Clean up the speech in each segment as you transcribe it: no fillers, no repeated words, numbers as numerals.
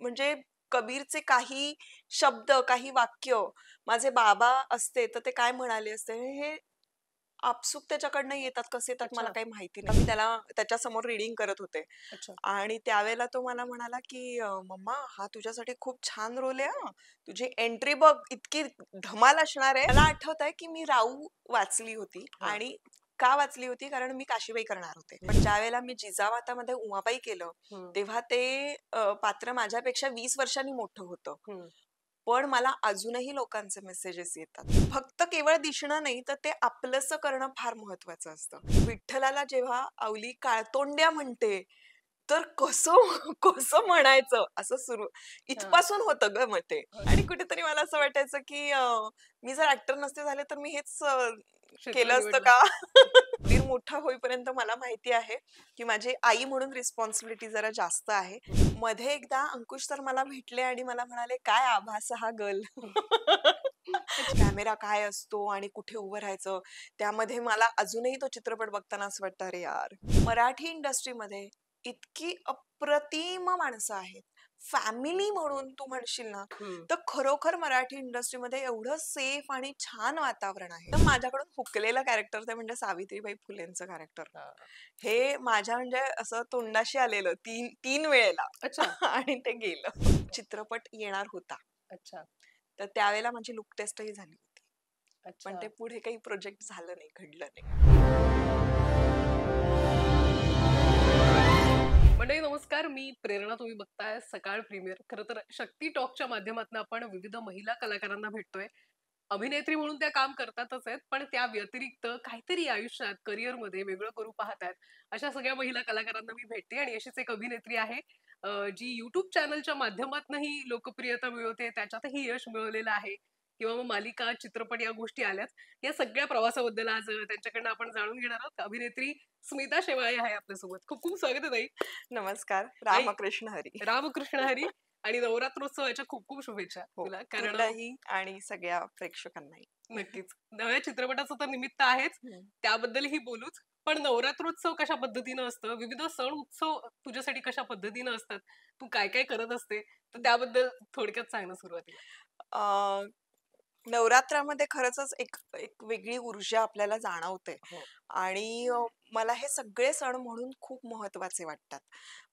म्हणजे कबीरचे काही शब्द, काही वाक्य माझे बाबा असते तर ते काय म्हणाले असते हे आपसूक त्याच्याकडनं येतात, कसे येतात मला अच्छा, काही माहिती नाही. मी त्याला त्याच्यासमोर रीडिंग करत होते अच्छा. आणि त्यावेळेला तो मला म्हणाला, की "मम्मा हा तुझ्यासाठी खूप छान रोल आहे हां. तुझी एंट्री बघ इतकी धमाल असणार आहे." मला आठवतंय, की मी राऊ वाचली होती हां. आणि का वाचली होती? कारण मी काशीबाई करणार होते. हं, पण ज्यावेळेला मी जिजामातामध्ये उमाबाई केलं, हं, तेव्हा ते पात्र माझ्यापेक्षा 20 वर्षांनी मोठं होतं. हं. पण मला अजूनही लोकांचे मेसेजेस येतात. फक्त केवळ दिसणं नाही, तर ते आपलंसं करणं फार महत्वाचं असतं. विठ्ठलाला जेव्हा अवली काळतोंड्या म्हणते, तर कसं कसं म्हणायचं असं सुरू हां. इथपासून होतं गं मग ते. आणि अच्छा. कुठेतरी मला असं वाटायचं, की मी जर ॲक्टर नसते झाले, तर मी हेच क्षेत्र केलं असतं निवडलं का? असतं. वीर मोठा होईपर्यंत मला माहिती आहे, की माझी आई म्हणून रिस्पॉन्सिबिलिटी जरा जास्त आहे. मध्ये एकदा अंकुश सर मला भेटले आणि मला म्हणाले, "काय आभास हा गर्ल." अच्छा. कॅमेरा काय असतो आणि कुठे उभं राहायचं. त्यामध्ये मला अजूनही तो चित्रपट बघताना असं वाटतं, "अरे यार!" मराठी इंडस्ट्रीमध्ये इतकी अप्रतिम माणसं आहेत. फॅमिली म्हणून तू म्हणशील ना, हं. तर खरोखर मराठी इंडस्ट्रीमध्ये एवढं सेफ आणि छान वातावरण आहे. तर माझ्याकडून हुकलेलं कॅरेक्टर ते म्हणजे सावित्रीबाई फुलेंचं कॅरेक्टर. हां. हे माझ्या म्हणजे असं तोंडाशी आलेलं 3 वेळेला अच्छा, आणि ते गेलं. चित्रपट येणार होता. अच्छा, तर त्यावेळेला माझी लूक टेस्टही झाली होती. पण अच्छा. ते पुढे काही प्रोजेक्ट झालं नाही, घडलं नाही. मंडळी नमस्कार. मी प्रेरणा. तुम्ही बघताय सकाळ प्रीमियर. खरं तर शक्ती टॉकच्या माध्यमातून आपण विविध महिला कलाकारांना भेटतोय. अभिनेत्री म्हणून त्या काम करतातच आहेत, पण त्या व्यतिरिक्त काहीतरी आयुष्यात, करिअरमध्ये वेगळं करू पाहतायत. अशा सगळ्या महिला कलाकारांना मी भेटते आणि अशीच एक अभिनेत्री आहे, जी YouTube चॅनलच्या माध्यमातूनही लोकप्रियता मिळवते, त्याच्यातही यश मिळवलेलं आहे किंवा मग मालिका, चित्रपट या गोष्टी आल्यात. या सगळ्या प्रवासाबद्दल आज त्यांच्याकडनं आपण जाणून घेणार आहोत. अभिनेत्री स्मिता शेवाळे आहे आपल्यासोबत. खूप खूप स्वागत आहे ताई. नमस्कार. आणि रामकृष्ण हरी. रामकृष्ण हरी आणि नवरात्रोत्सवाच्या खूप खूप शुभेच्छा हो, तुला. कारण तुलाही आणि सगळ्या प्रेक्षकांनाही. नक्कीच. नव्या चित्रपटाचं तर निमित्त आहेच. हं. त्याबद्दलही बोलूच. पण नवरात्रोत्सव कशा पद्धतीनं असतं? विविध सण उत्सव तुझ्यासाठी कशा पद्धतीनं असतात? तू काय-काय करत असते? तर त्याबद्दल थोडक्यात सांग ना सुरुवातीला? अ, नवरात्रामध्ये खरंचच एक एक वेगळी ऊर्जा आपल्याला जाणवते हो. आणि मला हे सगळे सण म्हणून खूप महत्वाचे वाटतात.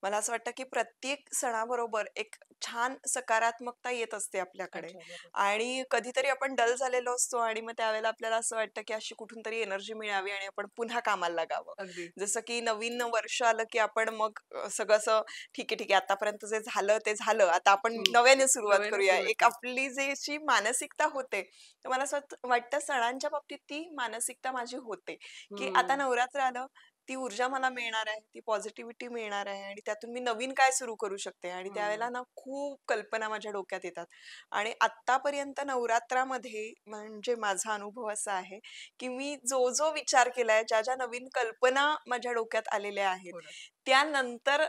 मला असं वाटतं, की प्रत्येक सणाबरोबर एक छान सकारात्मकता येत असते आपल्याकडे अच्छा. बरोबर. आणि कधीतरी आपण डल झालेलो असतो आणि मग त्यावेळेला आपल्याला असं वाटतं, की अशी कुठून तरी एनर्जी मिळावी आणि आपण पुन्हा कामाला लागावं. अगदी. जसं की नवीन वर्ष आलं, की आपण मग सगळं असं ठीक आहे, ठीक आहे. आतापर्यंत जे झालं ते झालं. आता आपण हं. नव्याने सुरुवात नव्याने करूया. सुरुवात एक करू. आपली जी अशी मानसिकता होते, तर मला असं वाटतं सणांच्या बाबतीत ती मानसिकता माझी होते, की आता हं. नवरात्र आलं, ती ऊर्जा मला मिळणार आहे, ती पॉझिटिव्हिटी मिळणार आहे आणि त्यातून मी नवीन काय सुरू करू शकते आणि त्यावेळेला हं. ना खूप कल्पना माझ्या डोक्यात येतात आणि आत्तापर्यंत नवरात्रामध्ये म्हणजे माझा अनुभव असा आहे, की मी जो विचार केलाय, ज्या नवीन कल्पना माझ्या डोक्यात आलेल्या आहेत, हो ना. त्यानंतर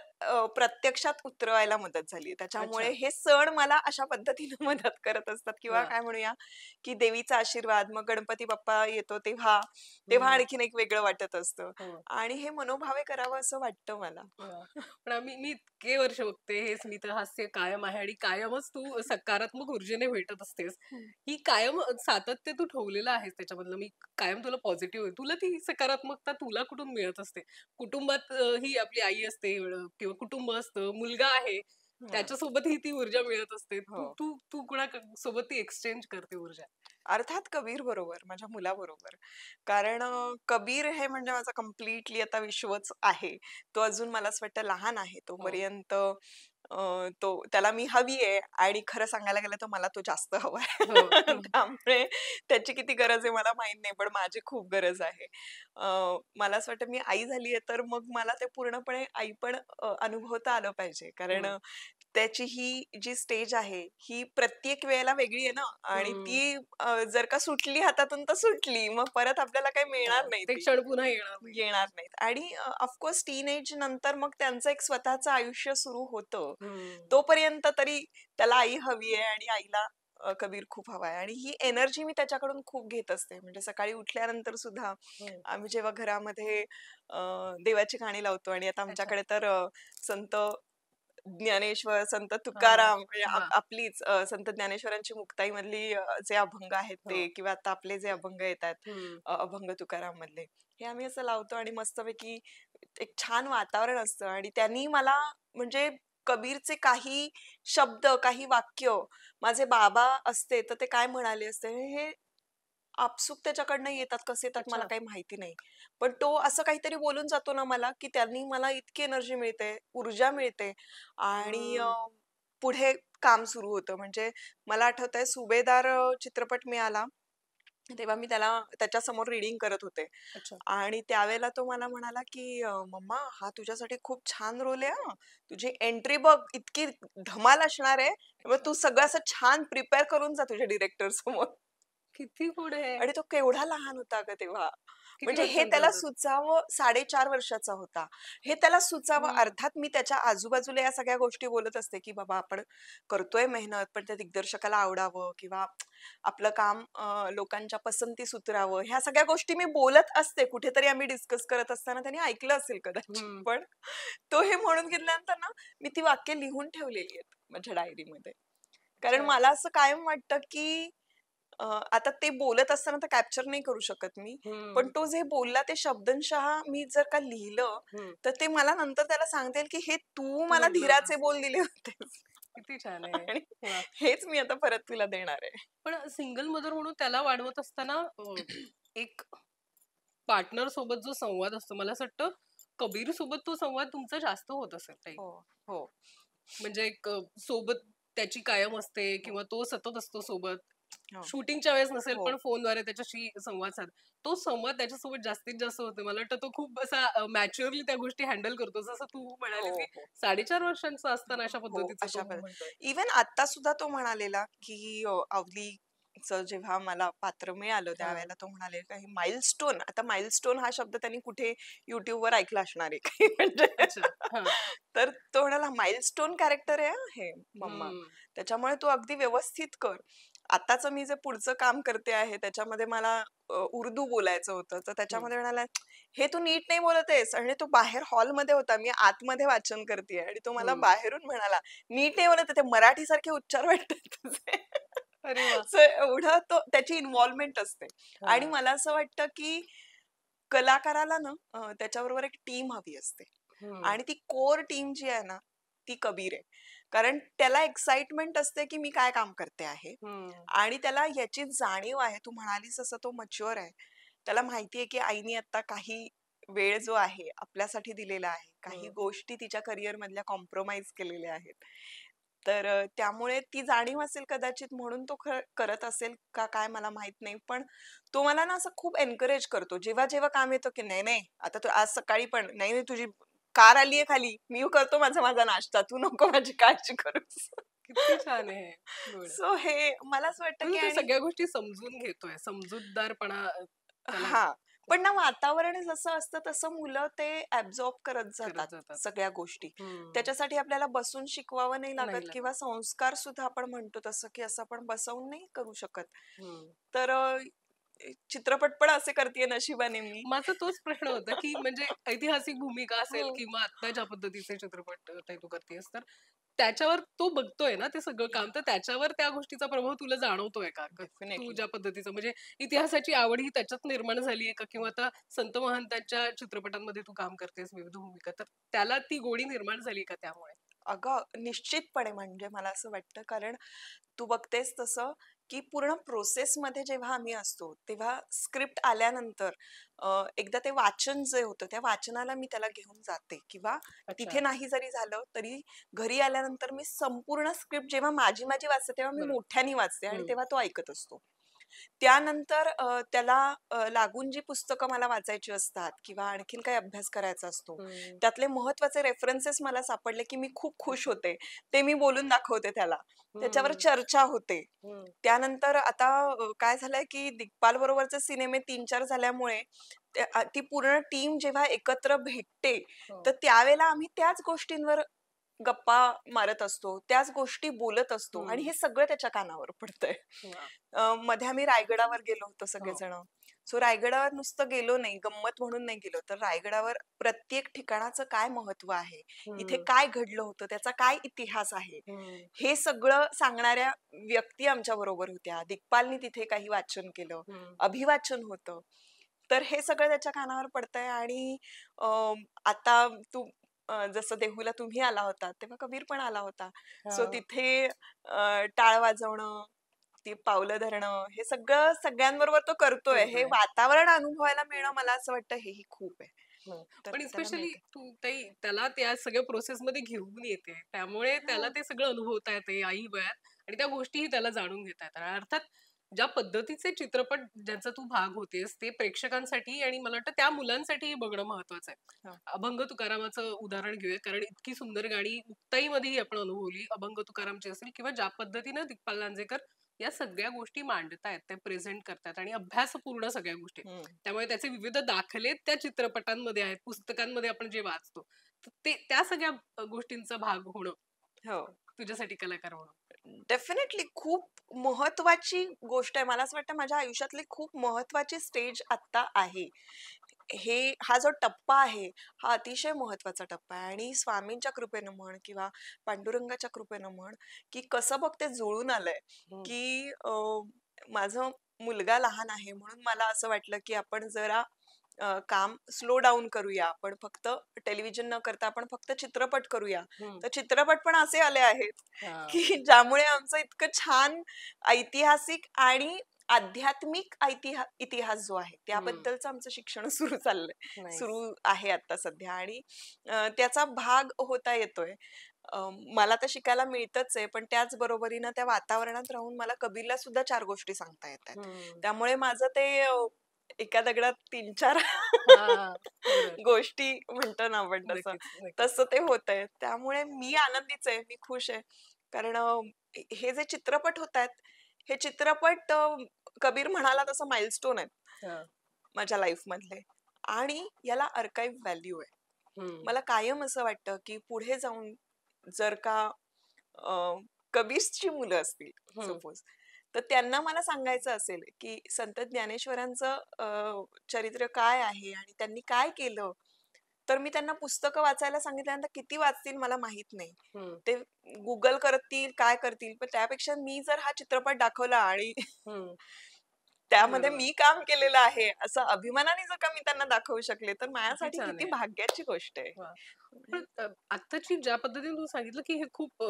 प्रत्यक्षात उतरवायला मदत झाली. त्याच्यामुळे अच्छा. हे सण मला अशा पद्धतीने मदत करत असतात किंवा वाह! काय म्हणूया, की देवीचा आशीर्वाद, मग गणपती बाप्पा येतो तेव्हा, तेव्हा हं. आणखीन एक वेगळं वाटत असतं हो. आणि हे मनोभावे करावं असं वाटतं मला. वाह! पण मी इतके वर्ष बघते हे स्मितहास्य कायम आहे आणि कायमच तू सकारात्मक ऊर्जेने भेटत असतेस. हं. ही कायम सातत्य तू ठेवलेलं आहेस त्याच्यामधलं. मी कायम तुला पॉझिटिव्ह आहे. तुला ती सकारात्मकता तुला कुठून मिळत असते? कुटुंबात ही आपली आई असते किंवा कुटुंब असतं, मुलगा आहे, हं. त्याच्यासोबतही ती ऊर्जा मिळत असते. हो. तू तू तू कुणा सोबत ती एक्सचेंज करते ऊर्जा? अर्थात कबीर बरोबर, माझ्या मुलाबरोबर. कारण कबीर हे म्हणजे माझा कंप्लीटली आता विश्वच आहे. तो अजून मला असं वाटतं लहान आहे. हो. तोपर्यंत तो त्याला मी हवी आहे आणि खरं सांगायला गेलं तर मला तो जास्त हवा आहे. हो. हं. त्यामुळे त्याची किती गरज आहे मला माहीत नाही, पण माझी खूप गरज आहे. मला असं वाटतं मी आई झाली आहे, तर मग मला ते पूर्णपणे आई पण अनुभवता आलं पाहिजे. कारण हं. त्याची ही जी स्टेज आहे, ही प्रत्येक वेळेला वेगळी आहे ना आणि हं. ती जर का सुटली हातातून तर सुटली. मग परत आपल्याला काही मिळणार हां. नाही ते ती. क्षण पुन्हा येणार नाही. येणार नाहीत आणि ऑफकोर्स टीनेज नंतर मग त्यांचं एक स्वतःचं आयुष्य सुरू होतं. हं. तोपर्यंत तरी त्याला आई हवी आहे आणि आईला कबीर खूप हवा आहे आणि ही एनर्जी मी त्याच्याकडून खूप घेत असते. म्हणजे सकाळी उठल्यानंतर सुद्धा हं. आम्ही जेव्हा घरामध्ये देवाची गाणी लावतो आणि आता अच्छा. आमच्याकडे तर संत ज्ञानेश्वर, संत हा. तुकाराम म्हणजे वा. आपलीच संत ज्ञानेश्वरांची मुक्ताईमधली जे अभंग आहेत हो. ते किंवा आता आपले जे अभंग येतात हम्म. अभंग तुकाराम मधले हे आम्ही असं लावतो आणि मस्तपैकी एक छान वातावरण असतं आणि त्यांनी मला म्हणजे कबीरचे काही शब्द काही वाक्य माझे बाबा असते तर ते काय म्हणाले असते हे आपसूक त्याच्याकडनं येतात कसे येतात मला अच्छा. काही माहिती नाही पण तो असं काहीतरी बोलून जातो ना मला की त्यांनी मला इतकी एनर्जी मिळते ऊर्जा मिळते आणि हम्म. पुढे काम सुरू होतं म्हणजे मला आठवतंय सुभेदार चित्रपट मिळाला तेव्हा मी त्याला त्याच्यासमोर रीडिंग करत होते अच्छा. आणि त्यावेळेला तो मला म्हणाला की मम्मा हा तुझ्यासाठी खूप छान रोल आहे हा तुझी एंट्री बघ इतकी धमाल असणार आहे त्यामुळे अच्छा. तू सगळं असं छान प्रिपेअर करून जा तुझ्या डिरेक्टर समोर किती पुढे. आणि तो केवढा लहान होता ग तेव्हा किती म्हणजे हे वर्षांचा त्याला होता. सुचावं 4.5 वर्षाचा होता हे त्याला सुचावं हम्म. अर्थात मी त्याच्या आजूबाजूला या सगळ्या गोष्टी बोलत असते की बाबा आपण करतोय मेहनत पण त्या दिग्दर्शकाला आवडावं किंवा आपलं काम लोकांच्या पसंतीस उतरावं ह्या सगळ्या गोष्टी मी बोलत असते कुठेतरी आम्ही डिस्कस करत असताना त्यांनी ऐकलं असेल कदाचित हम्म. पण तो हे म्हणून घेतल्यानंतर ना मी ती वाक्य लिहून ठेवलेली आहेत माझ्या डायरीमध्ये कारण अच्छा. मला असं कायम वाटतं की आता ते बोलत असताना तर कॅप्चर नाही करू शकत मी. पण हम्म. तो जे बोलला ते शब्दशः मी जर का लिहिलं, हम्म. तर ते मला नंतर त्याला सांगता येईल, की हे तू तू मला म्हटलं धीराचे होतंस. बोल दिले होतेस. किती छान आहे. आणि वा. हेच मी आता परत तुला देणार आहे. पण सिंगल मदर म्हणून त्याला वाढवत असताना एक पार्टनर सोबत जो संवाद असतो मला असं वाटतं कबीर सोबत तो संवाद तुमचा जास्त होत असेल ताई. हो, हो, म्हणजे एक सोबत त्याची कायम असते हो, किंवा तो सतत असतो सोबत. हो, शूटिंगच्या वेळेस नसेल हो, पण फोनद्वारे त्याच्याशी संवाद साध. तो संवाद त्याच्यासोबत जास्तीत जास्त होतो. मला वाटतं तो खूप असा मॅच्युअरली त्या गोष्टी हँडल करतो. जसं तू हो, म्हणालीस की हो. 4.5 वर्षांचा असताना अशा हो, पद्धतीचं अशा तो मूव्हमेंट आहे. इव्हन आता सुद्धा तो म्हणालेला, की अवलीचं जेव्हा मला पात्र मिळालं, हां. त्यावेळेला तो म्हणाले, की माइलस्टोन आता माइलस्टोन हा शब्द त्यांनी कुठे YouTubeवर ऐकला असणार आहे काही म्हणजे अच्छा. हां. तर तो म्हणाला, "माइलस्टोन कॅरेक्टर आहे हां हे मम्मा. हं. त्याच्यामुळे तू अगदी व्यवस्थित कर." आताचं मी जे पुढचं काम करते आहे, त्याच्यामध्ये मला उर्दू बोलायचं होतं. तर हं. त्याच्यामध्ये म्हणाला, "हे तू नीट नाही बोलत आहेस." आणि तो बाहेर हॉलमध्ये होता. मी आतमध्ये वाचन करतेय आणि तो मला हं. बाहेरून म्हणाला, "नीट नाही बोलत आहे. ते मराठीसारखे उच्चार वाटतात तुझे." अरे वाह! सो एवढं तो त्याची इन्व्हॉल्वमेंट असते. आणि हां. मला असं वाटतं, की कलाकाराला ना त्याच्याबरोबर एक टीम हवी असते. हं. आणि ती कोर टीम जी आहे ना, ती कबीर आहे. कारण त्याला एक्साइटमेंट असते, की मी काय काम करते आहे. हं. आणि त्याला याची जाणीव आहे. तू म्हणालीस असं तो मॅच्युअर आहे. त्याला माहिती आहे, की आईने आता काही वेळ जो आहे आपल्यासाठी दिलेला आहे. काही हं. गोष्टी तिच्या करिअरमधल्या कॉम्प्रोमाईज केलेल्या आहेत. तर त्यामुळे ती जाणीव असेल कदाचित म्हणून तो करत असेल का काय मला माहित नाही. पण तो मला ना असं खूप एन्करेज करतो. जेव्हा काम येतं, की "नाही, नाही, आता तू आज सकाळी पण नाही, नाही तुझी कार आलीये खाली. मी करतो माझा माझा नाश्ता. तू नको माझी काळजी करूस." किती छान आहे हे. गुड. सो हे मला असं वाटतं, म्हणजे की तो आणि सगळ्या गोष्टी समजून घेतोय. समजूतदारपणा त्याला हां. पण ना वातावरण जसं असतं तसं मुलं ते ॲब्झॉर्ब करत जातात करत जातात. सगळ्या गोष्टी. हं. त्याच्यासाठी आपल्याला बसून शिकवावं नाही नाही लागत किंवा लागत. संस्कार सुद्धा आपण म्हणतो तसं, की असं आपण बसवून नाही करू शकत. हं. तर चित्रपट पण असे करतीये नशिबाने मी. माझा तोच प्रश्न होता, की म्हणजे ऐतिहासिक भूमिका असेल हं. किंवा आत्ता ज्या पद्धतीचे चित्रपट ताई तू करतेयस, तर त्याच्यावर तो बघतोय ना ते सगळं काम, तर त्याच्यावर त्या गोष्टीचा प्रभाव तुला जाणवतोय का? तू डेफिनेटली. ज्या पद्धतीचं म्हणजे इतिहासाची आवड ही त्याच्यात निर्माण झाली आहे का? किंवा आता संत महंतांच्या चित्रपटांमध्ये तू काम करतेस विविध भूमिका, तर त्याला ती गोडी निर्माण झाली का त्यामुळे? अगं, निश्चितपणे म्हणजे मला असं वाटतं कारण तू बघतेस तसं, की पूर्ण प्रोसेसमध्ये जेव्हा आम्ही असतो, तेव्हा स्क्रिप्ट आल्यानंतर एकदा ते वाचन जे होतं, त्या वाचनाला मी त्याला घेऊन जाते किंवा तिथे अच्छा. नाही जरी झालं, तरी घरी आल्यानंतर मी संपूर्ण स्क्रिप्ट जेव्हा माझी वाचते, तेव्हा मी बरोबर. मोठ्याने वाचते आणि हं. तेव्हा तो ऐकत असतो. त्यानंतर त्याला लागून जी पुस्तकं मला वाचायची असतात किंवा आणखीन काही अभ्यास करायचा असतो. हं. त्यातले महत्त्वाचे रेफरन्सेस मला सापडले, की मी खूप खुश होते. ते मी बोलून दाखवते त्याला. त्याच्यावर हं. चर्चा होते. हं. त्यानंतर आता काय झालंय, की दिग्पाल बरोबरचे सिनेमे 3-4 झाल्यामुळे ती पूर्ण टीम जेव्हा एकत्र भेटते, हो. तर त्यावेळेला आम्ही त्याच गोष्टींवर गप्पा मारत असतो. त्याच गोष्टी बोलत असतो आणि हं. हे सगळं त्याच्या कानावर पडतंय. वाह! मध्ये आम्ही रायगडावर गेलो होतो हो. सगळेजण. सो रायगडावर नुसतं गेलो नाही, गंमत म्हणून नाही गेलो, तर रायगडावर प्रत्येक ठिकाणाचं काय महत्व आहे, इथे हम्म, काय घडलं होतं, त्याचा काय इतिहास आहे, हम्म, हे सगळं सांगणाऱ्या व्यक्ती आमच्या बरोबर होत्या. दिग्पालनी तिथे काही वाचन केलं, हम्म, अभिवाचन होतं. तर हे सगळं त्याच्या कानावर पडतंय आणि आता तू जसं देहूला तुम्ही आला होता, तेव्हा कबीर पण आला होता. सो हा, तिथे टाळ वाजवणं, ती पावलं धरणं, हे सगळं सगळ्यांबरोबर तो करतोय. हे करतोय. वातावरण अनुभवायला मिळणं मला असं वाटतं हेही खूप आहे. हो. तर पण ते त्याला स्पेशली मिळतंय. तू ताई त्याला त्या सगळ्या प्रोसेसमध्ये घेऊन येते. त्यामुळे त्याला हां. ते सगळं अनुभवता येते आई वयात आणि त्या गोष्टीही त्याला जाणून घेता येतात. अर्थात ज्या पद्धतीचे चित्रपट ज्यांचा तू भाग होतेस ते प्रेक्षकांसाठी आणि मला वाटतं त्या मुलांसाठीही बघणं महत्वाचं आहे. हां. अभंग तुकारामाचं उदाहरण घेऊया कारण इतकी सुंदर गाणी मुक्ताईमध्येही आपण अनुभवली. अभंग तुकारामची असेल किंवा ज्या पद्धतीनं दिग्पाल लांजेकर या सगळ्या गोष्टी मांडतायत, ते प्रेझेंट करतायत आणि अभ्यासपूर्ण सगळ्या गोष्टी. हं. त्यामुळे त्याचे विविध दाखले त्या चित्रपटांमध्ये आहेत, पुस्तकांमध्ये आपण जे वाचतो. तर ते त्या सगळ्या गोष्टींचा भाग होणं हो. तुझ्यासाठी कलाकार होणं. डेफिनेटली खूप महत्वाची गोष्ट आहे. मला असं वाटतं माझ्या आयुष्यातली खूप महत्वाची स्टेज आत्ता आहे. हा जो टप्पा आहे, हा अतिशय महत्वाचा टप्पा आहे आणि स्वामींच्या कृपेनं म्हण किंवा पांडुरंगाच्या कृपेनं म्हण, की कसं बघ ते जुळून आलंय, हं, की माझं मुलगा लहान आहे म्हणून मला असं वाटलं, की आपण जरा काम स्लो डाउन करूया. आपण फक्त टेलिव्हिजन न करता आपण फक्त चित्रपट करूया. हं. तर चित्रपट पण असे आले आहेत, हां. की ज्यामुळे आमचं इतकं छान ऐतिहासिक आणि आध्यात्मिक इतिहास जो आहे, हं. त्याबद्दलचं आमचं शिक्षण सुरू चाललंय. नाईस. सुरू आहे आता सध्या आणि त्याचा भाग होता येतोय. मला तर शिकायला मिळतच आहे, पण त्याच बरोबरीनं त्या वातावरणात राहून मला कबीरला सुद्धा 4 गोष्टी सांगता येतायत. हं. त्यामुळे माझं ते एका दगडात 3-4 हां. बरोबर. गोष्टी म्हणतो ना आपण तसं, नक्कीच, नक्कीच. तसं ते होतंय. त्यामुळे मी आनंदीच आहे, मी खुश आहे. कारण हे जे चित्रपट होतायत, हे चित्रपट कबीर म्हणाला तसं माइलस्टोन आहेत हां. माझ्या लाईफमधले आणि याला आर्काइव्ह व्हॅल्यू आहे. हं, मला कायम असं वाटतं, की पुढे जाऊन जर का अ, कबीरची मुलं असतील हं, सपोज, तर त्यांना मला सांगायचं असेल, की संत ज्ञानेश्वरांचं चरित्र काय आहे आणि त्यांनी काय केलं, तर मी त्यांना पुस्तकं वाचायला सांगितल्यानंतर किती वाचतील मला माहीत नाही. हं, ते Google करतील, काय करतील, पण त्यापेक्षा मी जर हा चित्रपट दाखवला आणि हं. त्यामध्ये बरोबर. मी काम केलेलं आहे, असं अभिमानाने जर का मी त्यांना दाखवू शकले, तर किती माझ्यासाठी छान किती आहे. भाग्याची गोष्ट आहे. वाह! म्हणजे पण आत्ताची ज्या पद्धतीने तू सांगितलं, की हे खूप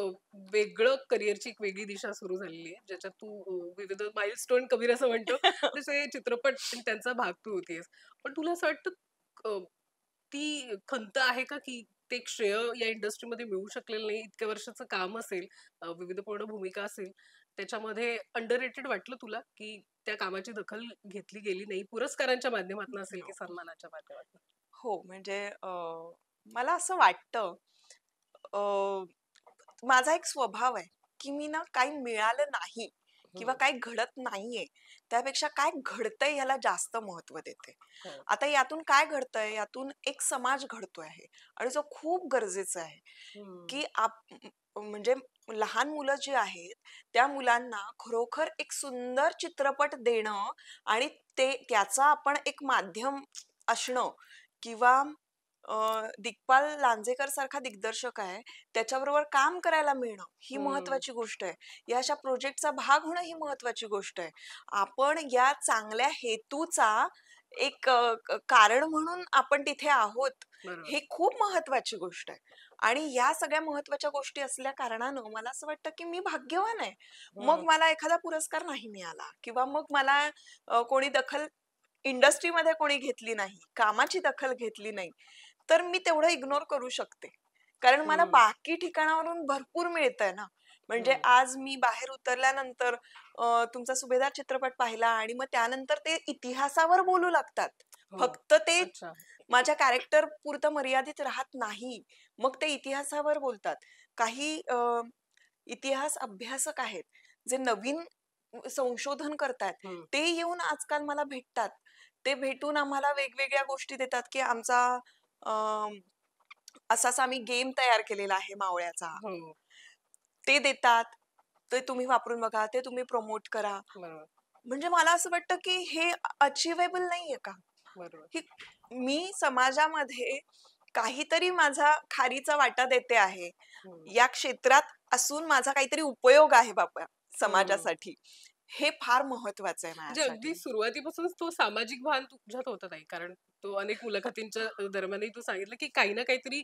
वेगळं करिअरची एक वेगळी दिशा सुरू झालेली आहे. ज्याच्यात तू विविध माइलस्टोन कबीर असं म्हणतो, तसे चित्रपट आणि त्यांचा भाग तू होतीयेस. पण तुला असं वाटतं ती खंत आहे का, की ते एक श्रेय या इंडस्ट्रीमध्ये मिळू शकलेलं नाही? इतक्या वर्षाचं काम असेल, विविधपूर्ण भूमिका असेल, त्याच्यामध्ये अंडररेटेड वाटलं तुला, की त्या कामाची दखल घेतली गेली नाही? पुरस्कारांच्या माध्यमातून असेल, की हो. सन्मानाच्या माध्यमातून? हो, म्हणजे मला असं वाटतं माझा एक स्वभाव आहे, की मी ना काही मिळालं नाही किंवा हं, काही घडत नाहीये, त्यापेक्षा काय घडतंय ह्याला जास्त महत्त्व देते. हो. आता यातून काय घडतंय? यातून एक समाज घडतोय आहे आणि जो खूप गरजेचा आहे, हं, की म्हणजे लहान मुलं जी आहेत, त्या मुलांना खरोखर एक सुंदर चित्रपट देणं आणि त्याचा आपण एक माध्यम असणं किंवा दिग्पाल लांजेकर सारखा दिग्दर्शक आहे, त्याच्याबरोबर काम करायला मिळणं ही हं. महत्वाची गोष्ट आहे. या अशा प्रोजेक्टचा भाग होणं ही महत्वाची गोष्ट आहे. आपण या चांगल्या हेतूचा एक कारण म्हणून आपण तिथे आहोत, बरोबर. हे खूप महत्वाची गोष्ट आहे. आणि या सगळ्या महत्वाच्या गोष्टी असल्या कारणानं मला असं वाटतं, की मी भाग्यवान आहे. मग हं, मला एखादा पुरस्कार नाही मिळाला किंवा मग मला कोणी दखल इंडस्ट्रीमध्ये कोणी घेतली नाही, कामाची दखल घेतली नाही, तर मी तेवढं इग्नोर करू शकते. कारण मला हं, बाकी ठिकाणावरून भरपूर मिळतंय ना. म्हणजे हं. आज मी बाहेर उतरल्यानंतर तुमचा सुभेदार चित्रपट पाहिला आणि मग त्यानंतर ते इतिहासावर बोलू लागतात. हो. फक्त ते अच्छा. माझ्या कॅरेक्टर पुरतं मर्यादित राहत नाही. मग ते इतिहासावर बोलतात. काही इतिहास अभ्यासक आहेत, जे नवीन संशोधन करतायत. हं, ते येऊन आजकाल मला भेटतात. ते भेटून आम्हाला वेगवेगळ्या गोष्टी देतात, की आमचा असा-असा आम्ही गेम तयार केलेला आहे मावळ्याचा. हो. ते देतात. ते तुम्ही वापरून बघा, ते तुम्ही प्रमोट करा. बरोबर. म्हणजे मला असं वाटतं की हे अचिव्हेबल नाहीये का? बरोबर. की मी समाजामध्ये काहीतरी माझा खारीचा वाटा देते आहे. हं. या क्षेत्रात असून माझा काहीतरी उपयोग आहे बाबा हं. समाजासाठी. हे फार महत्वाचं आहे म्हणजे अगदी माझ्यासाठी. सुरुवातीपासूनच तो सामाजिक भान तुझ्यात होतं नाही कारण तो अनेक मुलाखतींच्या दरम्यानही तू सांगितलं की काही ना काहीतरी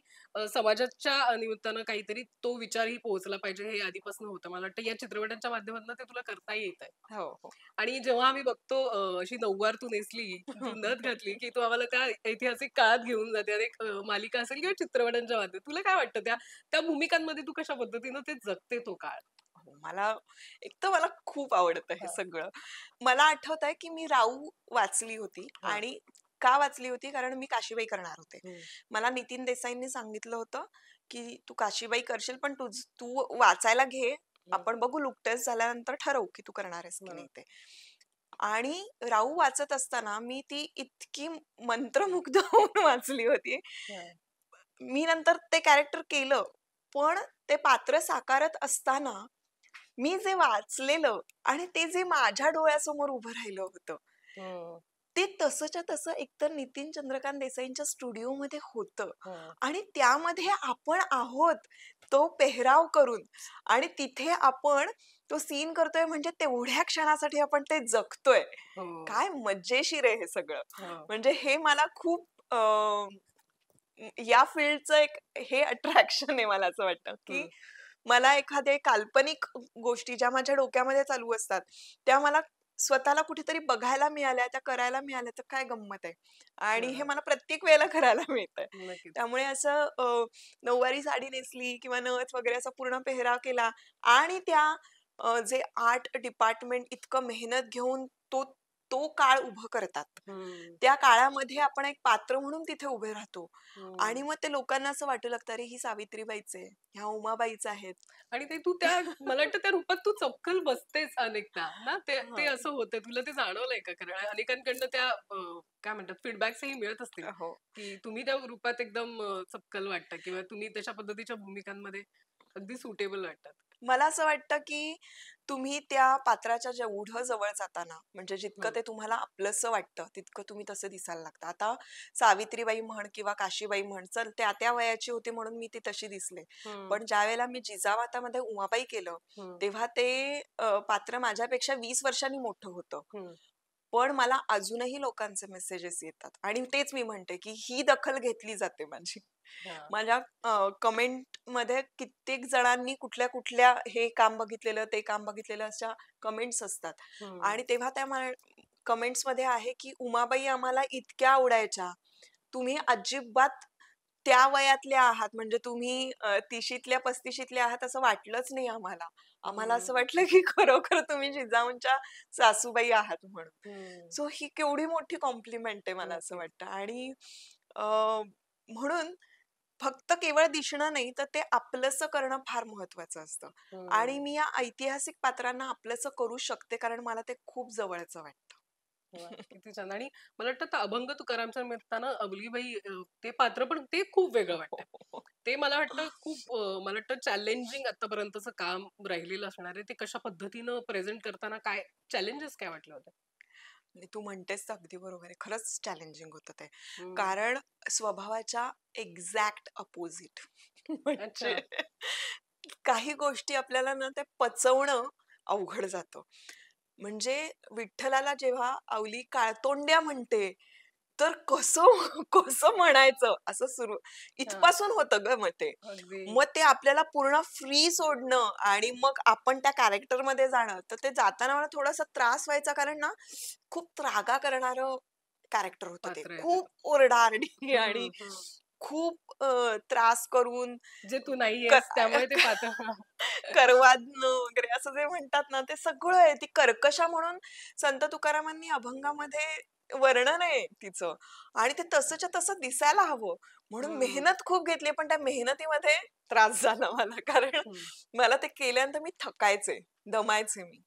समाजाच्या निमित्तानं काहीतरी तो विचारही पोहोचला पाहिजे हे आधीपासून होतं. मला वाटतं या चित्रपटांच्या माध्यमातून ते तुला करता येत आहे. हो, हो. आणि जेव्हा आम्ही बघतो अशी नऊवार तू नेसली, तू नथ घातली, की तू आम्हाला त्या ऐतिहासिक काळात घेऊन जाते. आणि एक मालिका असेल किंवा चित्रपटांच्या माध्यमात. तुला काय वाटतं त्या त्या भूमिकांमध्ये तू कशा पद्धतीनं ते जगते तो काळ? हो, एक तर मला खूप आवडतं हे हां, सगळं. मला आठवतंय की मी राऊ वाचली होती हां. आणि का वाचली होती? कारण मी काशीबाई करणार होते. हं, मला नितीन देसाईंनी सांगितलं होतं, की "तू काशीबाई करशील पण तू वाचायला घे. हं. आपण बघू लूक टेस्ट झाल्यानंतर ठरवू की तू करणार आहेस की नाही बरोबर. ते." आणि राऊ वाचत असताना मी ती इतकी मंत्रमुग्ध होऊन वाचली होती. हां. मी नंतर ते कॅरेक्टर केलं. पण ते पात्र साकारत असताना मी जे वाचलेलं आणि ते जे माझ्या डोळ्यासमोर उभं राहिलं होतं, हं, ते तसंच्या तसं एकतर नितीन चंद्रकांत देसाईंच्या स्टुडिओमध्ये होतं हं. आणि त्यामध्ये आपण आहोत तो पेहराव करून आणि तिथे आपण तो सीन करतोय म्हणजे तेवढ्या क्षणासाठी आपण ते जगतोय. हो, काय मजेशीर आहे हे सगळं. हो. म्हणजे हे मला खूप या फील्डचं एक हे अट्रॅक्शन आहे मला असं वाटतं, की हं. मला एखाद्या काल्पनिक गोष्टी ज्या माझ्या डोक्यामध्ये चालू असतात, त्या मला स्वतःला कुठेतरी बघायला मिळाल्या, त्या करायला मिळाल्या, तर काय गंमत आहे. आणि हे हां, मला प्रत्येक वेळेला करायला मिळतंय. नक्कीच. त्यामुळे असं नऊवारी साडी नेसली किंवा नथ वगैरे असा पूर्ण पेहराव केला आणि त्या जे आर्ट डिपार्टमेंट इतकं मेहनत घेऊन तो तो काळ उभं करतात. हं, त्या काळामध्ये आपण एक पात्र म्हणून तिथे उभे राहतो आणि हं. मग ते लोकांना असं वाटू लागतं, "अरे, ही सावित्रीबाईच आहे, ह्या उमाबाईच आहेत." आणि ते तू त्या मला वाटतं त्या रूपात तू चपखल बसतेच अनेकदा ना, ते ते हां. असं होतं. तुला ते जाणवलंय का? कारण अनेकांकडनं त्या काय म्हणतात फीडबॅक्सही मिळत असतील, हो. की तुम्ही त्या रूपात एकदम चपखल वाटता किंवा तुम्ही तशा पद्धतीच्या भूमिकांमध्ये अगदी सुटेबल वाटतात. मला असं वाटतं, की तुम्ही त्या पात्राच्या जेवढं जवळ जाता ना, म्हणजे जितकं हं, ते तुम्हाला आपलंसं वाटतं, तितकं तुम्ही तसं दिसायला लागता. आता सावित्रीबाई म्हण किंवा काशीबाई म्हण, चल त्या वयाची होती म्हणून मी ती तशी दिसले. हं, पण ज्यावेळेला मी जिजामातामध्ये उमाबाई केलं, हं, तेव्हा ते पात्र माझ्यापेक्षा 20 वर्षांनी मोठं होतं. हं. पण मला अजूनही लोकांचे मेसेजेस येतात आणि तेच मी म्हणते, की ही दखल घेतली जाते माझी. हां. माझ्या कमेंटमध्ये कित्येक जणांनी कुठल्या-कुठल्या हे काम बघितलेलं, ते काम बघितलेलं अशा कमेंट्स असतात. हं, आणि तेव्हा त्या कमेंट्समध्ये आहे, की "उमाबाई आम्हाला इतक्या आवडायच्या. तुम्ही अजिबात त्या वयातल्या आहात. म्हणजे तुम्ही 30शीतल्या 35शीतल्या आहात असं वाटलंच नाही आम्हाला. आम्हाला हं, असं वाटलं, की खरोखर तुम्ही जिजाऊंच्या सासूबाई आहात म्हणून." हं. सो ही केवढी मोठी कॉम्प्लिमेंट आहे मला असं नक्कीच. वाटतं. आणि अ, म्हणून फक्त केवळ दिसणं नाही, तर ते आपलंसं करणं फार महत्वाचं असतं. आणि हं. मी या ऐतिहासिक पात्रांना आपलंसं करू शकते, कारण मला ते खूप जवळचं वाटतं. वाह! किती छान. आणि मला वाटतं आता अभंग तुकारामच्या निमित्तानं अबलीबाई ते पात्र पण ते खूप वेगळं वाटतं. ते मला वाटतं खूप मला वाटतं चॅलेंजिंग आत्तापर्यंतचं काम राहिलेलं असणार आहे. ते कशा पद्धतीनं प्रेझेंट करताना काय चॅलेंजेस काय वाटले होते? आणि तू म्हणतेस तर अगदी बरोबर आहे. खरंच चॅलेंजिंग होतं ते. हं. कारण स्वभावाच्या एक्झॅक्ट अपोझिट म्हणजे अच्छा. काही गोष्टी आपल्याला ना ते पचवणं अवघड जातं. म्हणजे विठ्ठलाला जेव्हा अवली काळतोंड्या म्हणते, तर कसं कसं म्हणायचं असं सुरू हां. इथपासून होतं गं मग ते. अगदी. मग ते आपल्याला पूर्ण फ्री सोडणं आणि मग आपण त्या कॅरेक्टरमध्ये जाणं, तर ते जाताना मला थोडासा त्रास व्हायचा कारण ना, खूप त्रागा करणारं कॅरेक्टर होतं ते. पात्र आहे ते. खूप ओरडा-आरडी आणि हं, हं. खूप त्रास करून जे तू क नाहीयेस त्यामुळे ते पात्र करवादणं वगैरे असं जे म्हणतात ना, ते सगळं आहे. ती कर्कशा म्हणून संत तुकारामांनी अभंगामध्ये वर्णन आहे तिचं आणि ते तसंच्या तसं दिसायला हवं. म्हणून हं, मेहनत खूप घेतली, पण त्या मेहनतीमध्ये त्रास झाला मला. कारण हं. मला ते केल्यानंतर मी थकायचे, दमायचे मी.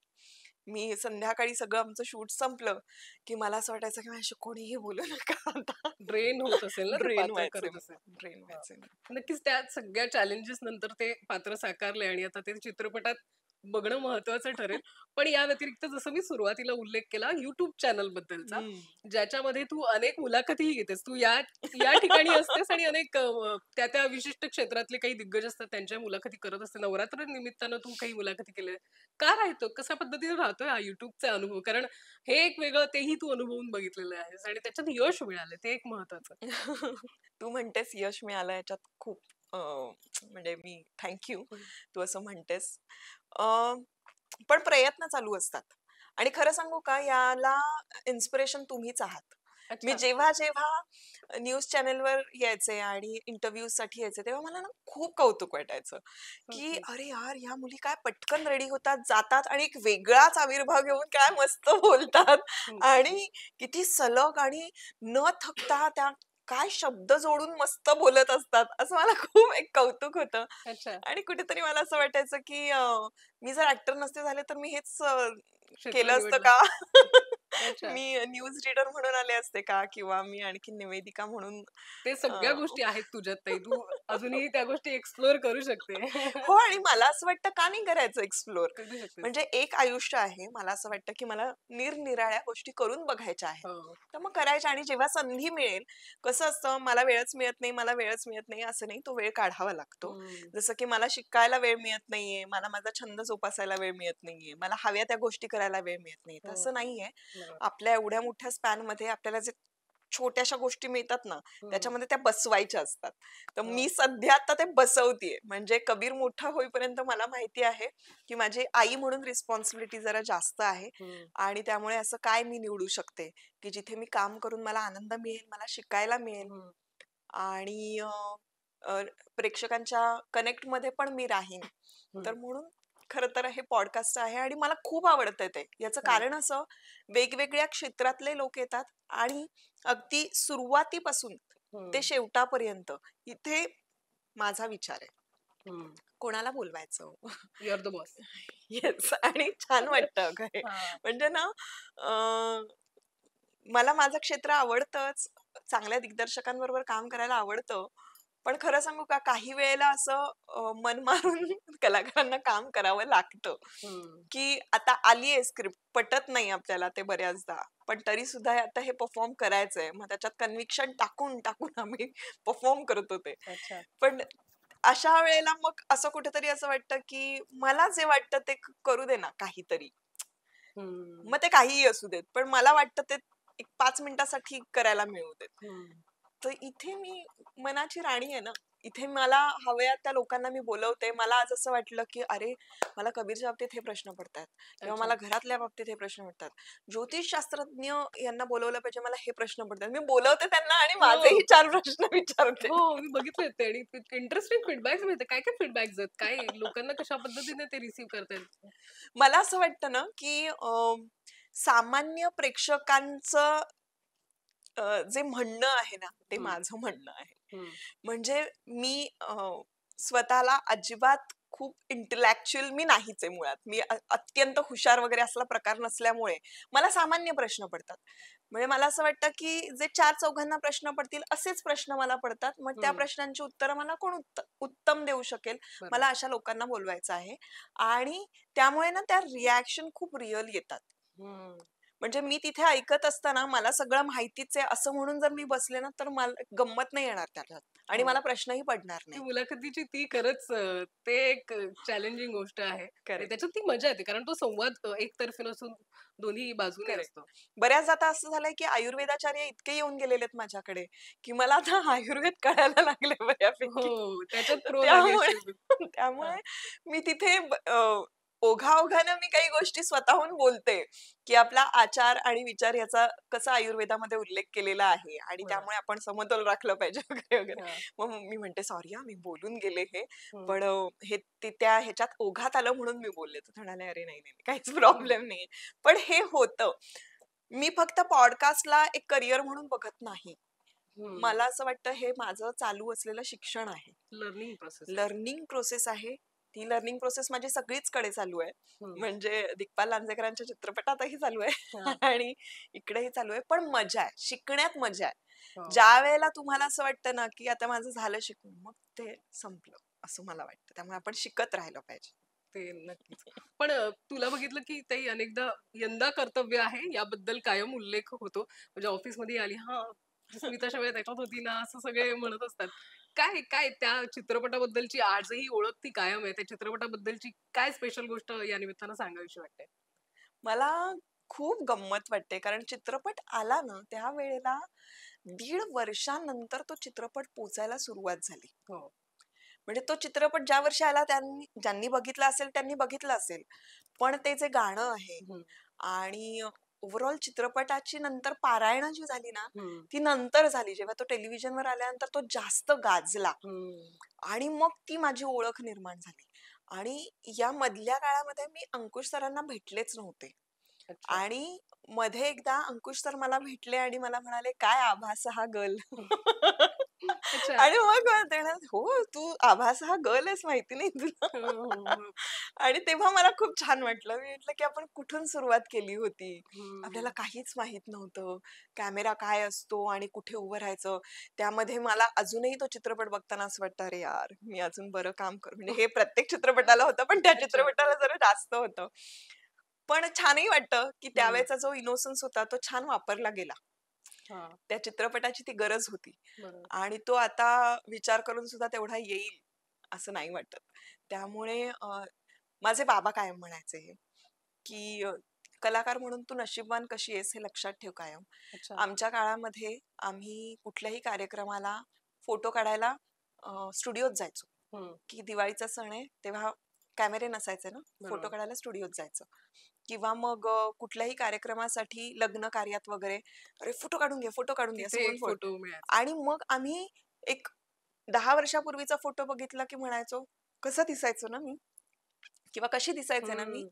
मी संध्याकाळी सगळं आमचं शूट संपलं, की मला असं वाटायचं, की माझ्याशी कोणीही बोलू नका आता. ड्रेन होत असेल ना ते ड्रेन पात्र व्हायचे करत मी, असेल. ड्रेन हां. व्हायचे मी. नक्कीच त्या सगळ्या चॅलेंजेस नंतर ते पात्र साकारलंय आणि आता ते चित्रपटात बघणं महत्वाचं ठरेल. पण या व्यतिरिक्त जसं मी सुरुवातीला उल्लेख केला YouTube चॅनल बद्दलचा, ज्याच्यामध्ये तू अनेक मुलाखतीही घेतेस. तू या या ठिकाणी असतेस आणि अनेक त्या विशिष्ट क्षेत्रातले काही दिग्गज असतात त्यांच्या मुलाखती करत असते. नवरात्र निमित्तानं तू काही मुलाखती केल्या. का राहतो? कशा पद्धतीने राहतोय हा YouTubeचा अनुभव? कारण हे एक वेगळं तेही तू अनुभवून बघितलेलं आहेस आणि त्याच्यात यश मिळालं ते एक महत्वाचं. तू म्हणतेस यश मिळालं याच्यात खूप म्हणजे मी थँक हं. तू असं म्हणतेस. अ, पण प्रयत्न चालू असतात आणि खरं सांगू का याला इन्स्पिरेशन तुम्हीच आहात. मी अच्छा. जेव्हा न्यूज चॅनेलवर यायचे आणि इंटरव्ह्यूजसाठी यायचे तेव्हा मला ना खूप कौतुक वाटायचं, की ओके. अरे यार, ह्या मुली काय पटकन रेडी होतात, जातात आणि एक वेगळाच आविर्भाव घेऊन काय मस्त बोलतात हं. आणि किती सलग आणि न थकता त्या काय शब्द जोडून मस्त बोलत असतात. असं मला खूप एक कौतुक होतं अच्छा. आणि कुठेतरी मला असं वाटायचं, की मी जर ॲक्टर नसते झाले तर मी हेच क्षेत्र केलं असतं निवडलं. का? अच्छा. मी न्यूज रीडर म्हणून आले असते का? किंवा मी आणखी निवेदिका म्हणून ते अ, सगळ्या गोष्टी आहेत तुझ्यात ताई. तू अजूनही त्या गोष्टी एक्सप्लोर करू शकते. हो आणि मला असं वाटतं का नाही करायचं एक्सप्लोर? करू शकतेस. म्हणजे एक आयुष्य आहे. मला असं वाटतं, की मला निरनिराळ्या गोष्टी करून बघायच्या आहेत. हो. तर मग करायच्या आणि जेव्हा संधी मिळेल, कसं असतं मला वेळच मिळत नाही, मला वेळच मिळत नाही असं नाही. तो वेळ काढावा लागतो. हं. जसं की मला शिकायला वेळ मिळत नाहीये, मला माझा छंद जोपासायला वेळ मिळत नाहीये, मला हव्या त्या गोष्टी करायला वेळ मिळत नाही. हो. तसं नाहीये. बरोबर. आपल्या एवढ्या मोठ्या स्पॅनमध्ये आपल्याला जे छोट्याशा गोष्टी मिळतात ना, हं. त्याच्यामध्ये त्या बसवायच्या असतात. तर हो. मी सध्या आता ते बसवतीये. म्हणजे कबीर मोठा होईपर्यंत मला माहिती आहे, की माझी आई म्हणून रिस्पॉन्सिबिलिटी जरा जास्त आहे हं. आणि त्यामुळे असं काय मी निवडू शकते, की जिथे मी काम करून मला आनंद मिळेल, मला शिकायला मिळेल हं. आणि अ, प्रेक्षकांच्या कनेक्टमध्ये पण मी राहीन. हं. तर म्हणून खरं तर हे पॉडकास्ट आहे आणि मला खूप आवडतं ते. याचं हो. कारण असं, वेगवेगळ्या क्षेत्रातले लोक येतात आणि अगदी सुरुवातीपासून ते हं. शेवटापर्यंत इथे माझा विचार आहे. हं. कोणाला बोलवायचं? You are the boss. Yes आणि छान वाटतं अगं हे. हां. म्हणजे ना मला माझं क्षेत्र आवडतंच. चांगल्या दिग्दर्शकांबरोबर काम करायला आवडतं. पण खरं सांगू का काही वेळेला असं मन मारून कलाकारांना काम करावं लागतं, हं. की आता आली आहे स्क्रिप्ट, पटत नाही आपल्याला ते बऱ्याचदा. पण तरी सुद्धा आता हे परफॉर्म करायचंय. मग त्याच्यात कन्व्हिक्शन टाकून, टाकून आम्ही परफॉर्म करत होते. अच्छा. पण अशा वेळेला मग असं कुठेतरी असं वाटतं, की मला जे वाटतं ते करू दे ना काहीतरी. हं. मग ते काहीही असू देत. पण मला वाटतं ते एक 5 मिनिटासाठी करायला मिळू देत. हं. तर इथे मी मनाची राणी आहे ना. इथे मला हव्या त्या लोकांना मी बोलवते. मला आज असं वाटलं, की अरे, मला कबीरच्या बाबतीत हे प्रश्न पडतायत किंवा अच्छा. मला घरातल्या बाबतीत हे प्रश्न पडतात. ज्योतिषशास्त्रज्ञ यांना बोलावलं पाहिजे, मला हे प्रश्न पडतात. मी बोलवते त्यांना आणि माझेही हो. 4 प्रश्न विचारते. हो, मी बघितलेत ते आणि इंटरेस्टिंग फीडबॅक्स मिळतात. काय-काय फीडबॅक्स आहेत? काय लोकांना कशा पद्धतीने ते रिसीव्ह करतायत? मला असं वाटतं ना, की सामान्य प्रेक्षकांचं जे म्हणणं आहे ना, ते हं. माझं म्हणणं आहे. हं. म्हणजे मी स्वतःला अजिबात खूप इंटेलेक्चुअल मी नाहीच आहे मुळात. मी अत्यंत हुशार वगैरे असला प्रकार नसल्यामुळे मला सामान्य प्रश्न पडतात. म्हणजे मला असं वाटतं, की जे 4-4घांना प्रश्न पडतील असेच प्रश्न मला पडतात. मग त्या हं. प्रश्नांची उत्तरं मला कोण उत्तम देऊ शकेल? मला बरोबर. अशा लोकांना बोलवायचं आहे आणि त्यामुळे ना त्या रिएक्शन खूप रिअल येतात. हं. म्हणजे मी तिथे ऐकत असताना मला सगळं माहितीच आहे असं म्हणून जर मी बसले ना, तर मला गंमत नाही येणार त्याच्यात आणि मला हो. प्रश्नही पडणार ती नाहीत. मुलाखतीची ती खरंच ते एक चॅलेंजिंग गोष्ट आहे आणि करेक्ट, त्याच्यात ती मजा येते कारण तो संवाद एकतर्फी नसून दोन्ही बाजूने करेक्ट. असतो. बऱ्याचदा आता असं झालंय, की आयुर्वेदाचार्य इतके येऊन गेलेले आहेत माझ्याकडे, की मला आता आयुर्वेद कळायला लागले बऱ्यापैकी. हो, त्याच्यात तर प्रो झाली त्यामुळे असेल तू. हां. त्यामुळे मी तिथे ओघाओघानं मी काही गोष्टी स्वतःहून बोलते, की आपला आचार आणि विचार याचा कसा आयुर्वेदामध्ये उल्लेख केलेला आहे आणि बरं. त्यामुळे आपण समतोल राखलं पाहिजे वगैरे, वगैरे. हां. मग मी म्हणते, "सॉरी हां, मी बोलून गेले हे, हं. पण हे ते त्या ह्याच्यात ओघात आलं म्हणून मी बोलले." तर ते म्हणाले, "अरे नाही, नाही, नाही, काहीच हं. प्रॉब्लेम नाहीये." पण हे होतं. मी फक्त पॉडकास्टला एक करियर म्हणून बघत नाही. हं. मला असं वाटतं हे माझं चालू असलेलं शिक्षण आहे. लर्निंग प्रोसेस आहे. लर्निंग प्रोसेस आहे. ती लर्निंग प्रोसेस माझी सगळीचकडे चालू आहे. हं. म्हणजे दिग्पाल लांजेकरांच्या चित्रपटातही चालू आहे हां. आणि इकडेही चालू आहे. पण मजा आहे. शिकण्यात मजा आहे. हो. ज्यावेळेला तुम्हाला असं वाटतं ना, की आता माझं झालं शिकून, मग ते संपलं असं मला वाटतं. त्यामुळे आपण शिकत राहिलं पाहिजे. ते नक्कीच. पण तुला बघितलं की ते अनेकदा यंदा कर्तव्य आहे याबद्दल कायम उल्लेख होतो. म्हणजे ऑफिसमध्ये आली, "हां, स्मिता शेवया त्याच्यात होती ना," असं सगळे म्हणत असतात. काय काय त्या चित्रपटाबद्दलची आजही ओळख ती कायम आहे. त्या चित्रपटाबद्दलची काय स्पेशल गोष्ट या निमित्तानं सांगावीशी वाटते? मला खूप गंमत वाटते कारण चित्रपट आला ना त्यावेळेला 1.5 वर्षानंतर तो चित्रपट पोचायला सुरुवात झाली. हो. म्हणजे तो चित्रपट ज्या वर्षी आला ज्यांनी बघितला असेल त्यांनी बघितला असेल. पण ते जे गाणं आहे हं, आणि ओव्हरऑल चित्रपटाची नंतर पारायणं जी झाली ना, हं, ती नंतर झाली. जेव्हा तो टेलिव्हिजनवर आल्यानंतर तो जास्त गाजला हं. आणि मग ती माझी ओळख निर्माण झाली. आणि या मधल्या काळामध्ये मी अंकुश सरांना भेटलेच नव्हते. अच्छा. आणि मध्ये एकदा अंकुश सर मला भेटले आणि मला म्हणाले, "काय आभास हा गर्ल?" अच्छा. आणि मग ते म्हणाले, "हो, तू आभास हा गर्ल आहेस माहिती नाही तुला?" हो, हो, हो. आणि तेव्हा मला खूप छान वाटलं. मी म्हटलं, की आपण कुठून सुरुवात केली होती. आपल्याला हं. काहीच माहीत नव्हतं. कॅमेरा काय असतो आणि कुठे उभं राहायचं. त्यामध्ये मला अजूनही तो चित्रपट बघताना असं वाटतं, "अरे यार, मी अजून बरं काम करू." म्हणजे हे प्रत्येक चित्रपटाला होतं, पण त्या अच्छा. चित्रपटाला जरा जास्त होतं. पण छानही वाटतं, की हं. त्यावेळेचा जो इनोसन्स होता तो छान वापरला गेला. हां. त्या चित्रपटाची ती गरज होती बरोबर. आणि तो आता विचार करून सुद्धा तेवढा येईल असं नाही वाटत. त्यामुळे माझे बाबा कायम म्हणायचे, की कलाकार म्हणून तू नशीबवान कशी आहेस हे लक्षात ठेव कायम. अच्छा. आमच्या काळामध्ये आम्ही कुठल्याही कार्यक्रमाला फोटो काढायला स्टुडिओत जायचो. हं. की दिवाळीचा सण आहे तेव्हा कॅमेरे नसायचे ना, फोटो बरोबर. काढायला स्टुडिओत जायचं. किंवा मग कुठल्याही कार्यक्रमासाठी लग्न कार्यात वगैरे, "अरे फोटो काढून घे, फोटो काढून घे" असं तिथे म्हणून एक फोटो मिळायचा. आणि मग आम्ही एक 10 वर्षापूर्वीचा फोटो बघितला की म्हणायचो, "कसं दिसायचो ना मी? किंवा कशी दिसायचे ना मी? हं,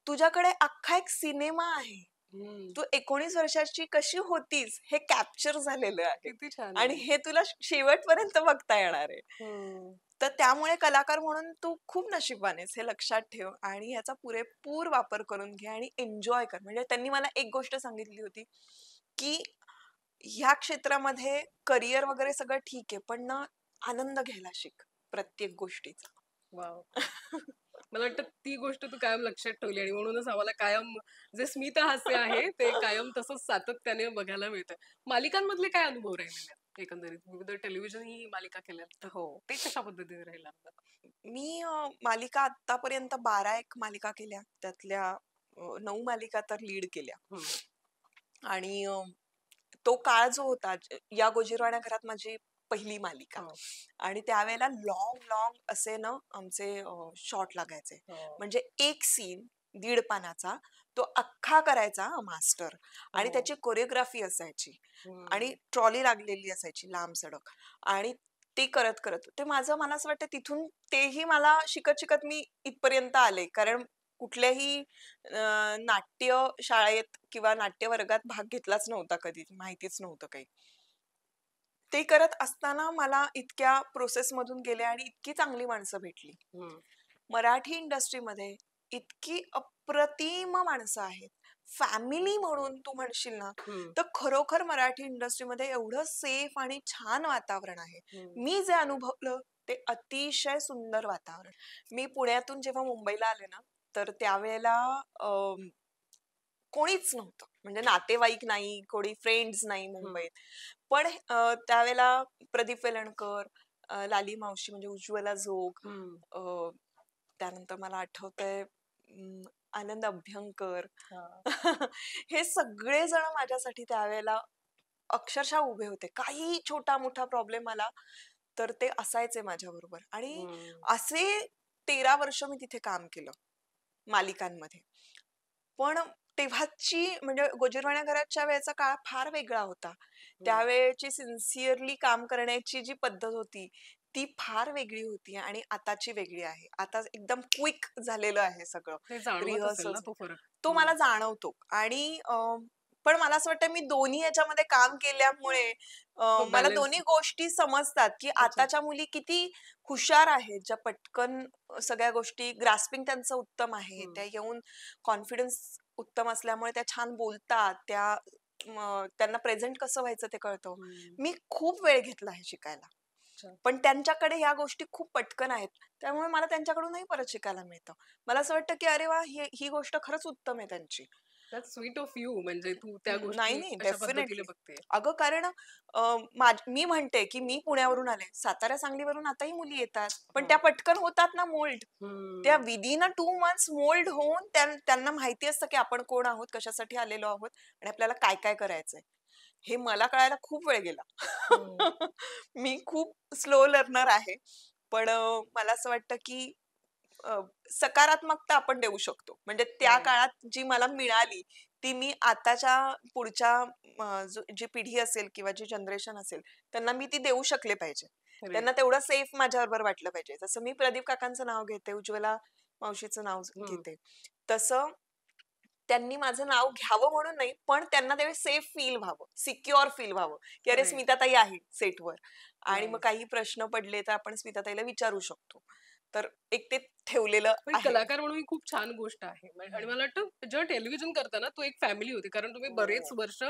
तुझ्याकडे अख्खा एक सिनेमा आहे. हं. तू 19 वर्षाची कशी होतीस हे कॅप्चर झालेलं आहे किती छान आणि आहे. हे तुला शेवटपर्यंत बघता येणार आहे." हं. तर त्यामुळे कलाकार म्हणून तू खूप नशीबवान आहेस हे लक्षात ठेव आणि याचा पुरेपूर वापर करून घे आणि एन्जॉय कर. म्हणजे त्यांनी मला एक गोष्ट सांगितली होती, की ह्या क्षेत्रामध्ये करियर वगैरे सगळं ठीक आहे, पण ना आनंद घ्यायला शिक प्रत्येक गोष्टीचा. वॉव! मला वाटतं ती गोष्ट तू कायम लक्षात ठेवली आणि म्हणूनच आम्हाला कायम जे स्मितहास्य आहे, ते कायम तसंच सातत्याने बघायला मिळतं. मालिकांमधले काय अनुभव राहिलेले आहेत एकंदरीत? विविध टेलिव्हिजन ही मालिका केल्यात, तर हो. ते कशा पद्धतीने राहिलं आता? मी मालिका आत्तापर्यंत 12 एक मालिका केल्या. त्यातल्या 9 मालिका तर लीड केल्या. हं. आणि तो काळ जो होता या गोजीरवाण्या घरात माझी पहिली मालिका हो, आणि त्यावेळेला लाँग असे ना आमचे शॉट लागायचे. हो, म्हणजे एक सीन 1.5 पानाचा तो अख्खा करायचा मास्टर आणि हो. त्याची कोरिओग्राफी असायची आणि हं. ट्रॉली लागलेली असायची लांब सडक आणि ते करत ते मला असं वाटतं तिथून तेही मला शिकत मी इथपर्यंत आले. कारण कुठल्याही नाट्य शाळेत किंवा नाट्य वर्गात भाग घेतलाच नव्हता कधी, माहितीच नव्हतं काही. ते करत असताना मला इतक्या प्रोसेसमधून गेले आणि इतकी चांगली माणसं भेटली. हं, मराठी इंडस्ट्रीमध्ये इतकी अप्रतिम माणसं आहेत. फॅमिली म्हणून तू म्हणशील ना, हं, तर खरोखर मराठी इंडस्ट्रीमध्ये एवढं सेफ आणि छान वातावरण आहे. हं. मी जे अनुभवलं ते अतिशय सुंदर वातावरण. मी पुण्यातून जेव्हा मुंबईला आले ना, तर त्यावेळेला कोणीच नव्हतं. म्हणजे नातेवाईक नाही, कोणी फ्रेंड्स नाही हं. मुंबईत. पण त्यावेळेला प्रदीप वेलणकर, लाली मावशी म्हणजे उज्ज्वला जोग, हं. अ, त्यानंतर मला आठवतंय आनंद अभ्यंकर हां. हे सगळेजण माझ्यासाठी त्यावेळेला अक्षरशः उभे होते. काहीही छोटा-मोठा प्रॉब्लेम आला, तर ते असायचे माझ्याबरोबर आणि हं, असे 13 वर्ष मी तिथे काम केलं मालिकांमध्ये. पण तेव्हाची म्हणजे गोजीरवाण्या घराच्या वेळेचा काळ फार वेगळा होता. हं. त्यावेळेची सिन्सिअरली काम करण्याची जी पद्धत होती, ती फार वेगळी होती आणि आताची वेगळी आहे. आता एकदम क्विक झालेलं आहे सगळं. ते जाणवत असेल ना रिहर्सल्स तो फरक? तो हं. मला जाणवतो आणि पण मला असं वाटतं मी दोन्ही ह्याच्यामध्ये काम केल्यामुळे तो मला बॅलन्स दोन्ही गोष्टी समजतात, की अच्छा. आताच्या मुली किती हुशार आहेत, ज्या पटकन सगळ्या गोष्टी ग्रास्पिंग त्यांचं उत्तम आहे. हं, त्या येऊन कॉन्फिडन्स उत्तम असल्यामुळे त्या छान बोलतात. त्यांना प्रेझेंट कसं व्हायचं ते कळतं. हं. मी खूप वेळ घेतला हे शिकायला. अच्छा. पण त्यांच्याकडे ह्या गोष्टी खूप पटकन आहेत. त्यामुळे मला त्यांच्याकडूनही परत शिकायला मिळतं. मला असं वाटतं, की अरे वाह! ही गोष्ट खरंच उत्तम आहे त्यांची. That's sweet of you. म्हणजे तू त्या नाही, गोष्टी नाही. अशा पद्धतीने डेफिनेटली. बघतेय. अगं कारण मी म्हणते, की मी पुण्यावरून आले. सातारा, सांगलीवरून आताही मुली येतात. पण हो. त्या पटकन होतात ना मोल्ड. त्या हम्म. विदिन अ 2 मंथ्स मोल्ड होऊन त्यांना माहिती असतं, की आपण कोण आहोत, कशासाठी आलेलो आहोत आणि आपल्याला काय-काय करायचंय. हे मला कळायला खूप वेळ गेला. हम्म. मी खूप स्लो लर्नर आहे. पण मला असं वाटतं, की अ, सकारात्मकता आपण देऊ शकतो. म्हणजे त्या राईट. काळात जी मला मिळाली, ती मी आताच्या पुढच्या जी पिढी असेल किंवा जी जनरेशन असेल, त्यांना मी ती देऊ शकले पाहिजे. राईट. त्यांना तेवढं सेफ माझ्याबरोबर वाटलं पाहिजे. जसं मी प्रदीप काकांचं नाव घेते, उज्ज्वला मावशीचं नाव हम्म. घेते. तसं त्यांनी माझं नाव घ्यावं म्हणून नाही, पण त्यांना त्यावेळी सेफ फील व्हावं, सिक्युअर फील व्हावं, की अरे राईट. स्मिताताई आहे सेटवर आणि मग नाईस. काही प्रश्न पडले तर आपण स्मिताताईला विचारू शकतो. तर एक ते ठेवलेलं पण आहे. कलाकार म्हणून ही खूप छान गोष्ट आहे. आणि हं. मला वाटतं जेव्हा टेलिव्हिजन करताना तो एक फॅमिली होती. कारण तुम्ही बरेच हो. वर्ष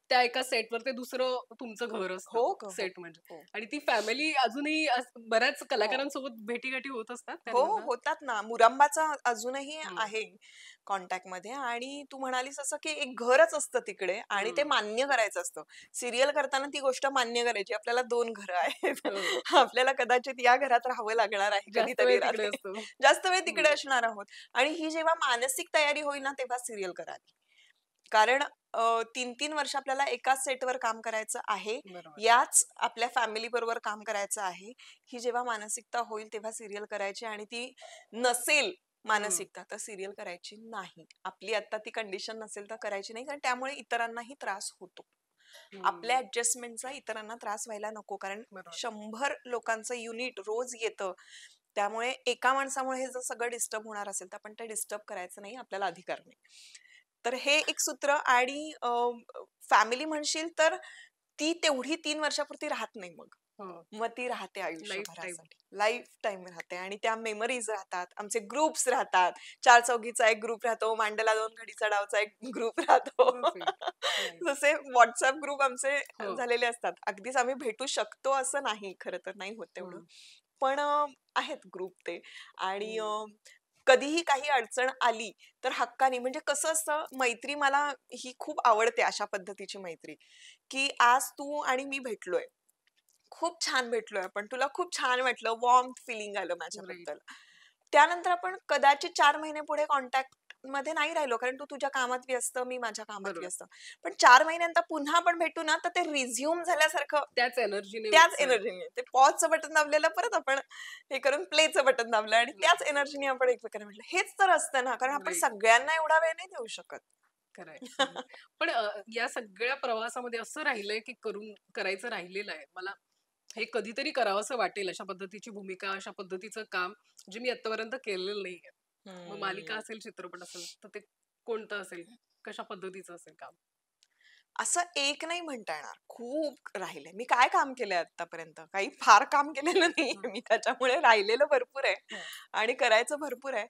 त्या एका सेटवर ते दुसरं तुमचं घर हो असतं गं, हो. सेट म्हणजे. हो. आणि ती फॅमिली अजूनही बऱ्याच हो. कलाकारांसोबत भेटीगाठी होत असतात हो, त्यांमधनं. होतात ना. मुरांबाचा अजूनही हं. आहे कॉन्टॅक्टमध्ये आणि तू म्हणालीस असं, की एक घरच असतं तिकडे आणि ते हं. मान्य करायचं असतं. सीरियल करताना ती गोष्ट मान्य करायची. आपल्याला 2 घरं आहेत. हो. आपल्याला कदाचित या घरात राहावं लागणार आहे जास्त वेळ कधीतरी तिकडे रात्री. असतो. जास्त वेळ तिकडे हं. असणार आहोत आणि ही जेव्हा मानसिक तयारी होईल ना, तेव्हा सीरियल करावी. कारण 3-3 वर्ष आपल्याला एकाच सेटवर काम करायचं आहे. बरोबर. याच आपल्या फॅमिली बरोबर काम करायचं आहे. ही जेव्हा मानसिकता होईल तेव्हा सीरियल करायची आणि ती नसेल हं. मानसिकता तर सीरियल करायची नाही. आपली आता ती कंडिशन नसेल तर करायची नाही कारण त्यामुळे इतरांनाही त्रास होतो. आपल्या हं. ॲडजस्टमेंटचा इतरांना त्रास व्हायला नको कारण बरोबर. 100 लोकांचं युनिट रोज येतं. त्यामुळे एका माणसामुळे हे जर सगळं डिस्टर्ब होणार असेल तर आपण ते डिस्टर्ब करायचं नाही. आपल्याला अधिकार नाही. तर हे एक सूत्र आणि फॅमिली म्हणशील तर ती तेवढी 3 वर्षापुरती राहत नाही मग. हो. मग ती राहते लाईफ टाईम. आयुष्यभरासाठी. लाईफटाईम राहते आणि त्या मेमरीज राहतात. आमचे ग्रुप्स राहतात. 4-चौघीचा एक ग्रुप राहतो. मांडला 2 घडीचा डावचा एक ग्रुप राहतो. So sweet. नाईस. जसे WhatsApp ग्रुप आमचे हो. झालेले असतात. अगदीच आम्ही भेटू शकतो असं नाही. खरं तर नाही होत तेवढं. हं. पण आहेत ग्रुप ते आणि हं. कधीही काही अडचण आली तर हक्कानी म्हणजे कसं असतं मैत्री मला ही खूप आवडते अशा पद्धतीची मैत्री, की आज तू आणि मी भेटलोय. खूप छान भेटलोय आपण. तुला खूप छान वाटलं, वॉर्म्थ फीलिंग आलं राईट. माझ्याबद्दल. त्यानंतर आपण कदाचित 4 महिने पुढे कॉन्टॅक्टमध्ये नाही राहिलो, कारण तू तुझ्या कामात व्यस्त, मी माझ्या कामात बरोबर. व्यस्त. पण 4 महिन्यानंतर पुन्हा आपण भेटू ना, तर ते रिझ्यूम झाल्यासारखं त्याच एनर्जीने त्याच उत्साहाने. एनर्जीने ते पॉजचं बटन दाबलेलं परत आपण हे करून प्लेचं बटन दाबलं आणि त्याच नाईस. एनर्जीने आपण एकमेकांना म्हटलं. हेच तर असतं ना, कारण आपण राईट. सगळ्यांना एवढा वेळ नाही देऊ शकत. खरंय, खरंय. पण या सगळ्या प्रवासामध्ये असं राहिलंय, की करायचं राहिलेलं आहे. मला हे कधीतरी करावंसं वाटेल अशा पद्धतीची भूमिका, अशा पद्धतीचं काम, जे मी आत्तापर्यंत केलेलं नाहीये. मग मालिका हम्म. असेल, चित्रपट असेल, तर ते कोणतं असेल? कशा पद्धतीचं असेल काम? असं एक नाही म्हणता येणार. खूप राहिलंय. मी काय काम केलंय आत्तापर्यंत? काही फार काम केलेलं हं, नाहीये मी त्याच्यामुळे राहिलेलं भरपूर आहे हं. आणि करायचं भरपूर आहे.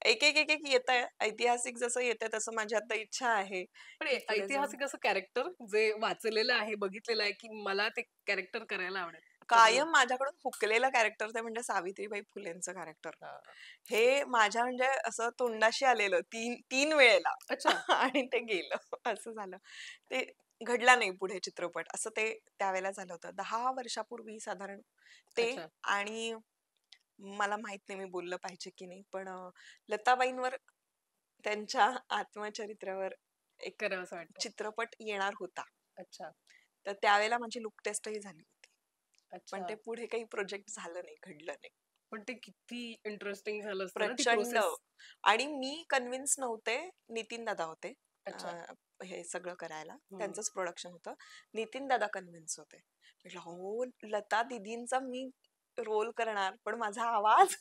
एक येतंय. ऐतिहासिक जसं येतंय तसं माझी आता इच्छा आहे, पण की पुढे जाऊन ऐतिहासिक असं कॅरेक्टर जे वाचलेलं आहे, बघितलेलं आहे, की मला ते कॅरेक्टर करायला आवडेल. करणं. कायम माझ्याकडून हुकलेलं कॅरेक्टर ते म्हणजे सावित्रीबाई फुलेंचं कॅरेक्टर. हां. हे माझ्या म्हणजे असं तोंडाशी आलेलं 3 वेळेला अच्छा, आणि ते गेलं. असं झालं. ते घडला नाही पुढे चित्रपट. असं ते त्यावेळेला झालं होतं. 10 वर्षापूर्वी साधारण ते अच्छा. आणि मला माहित नाही मी बोललं पाहिजे की नाही. पण लताबाईंवर त्यांच्या आत्मचरित्रावर एक करावंसं वाटतं. चित्रपट येणार होता. अच्छा, तर त्यावेळेला माझी लूक टेस्टही झाली होती. पण अच्छा. ते पुढे काही प्रोजेक्ट झालं नाही, घडलं नाही. पण ते किती इंटरेस्टिंग झालं असतं ना ती प्रचंड प्रोसेस. आणि मी कन्विन्स नव्हते. नितीन दादा होते. अ, अच्छा. हे सगळं करायला. हं. त्यांचंच प्रोडक्शन होतं. नितीन दादा कन्विन्स होते. म्हटलं, "हो, लता दीदींचा मी रोल करणार, पण माझा आवाज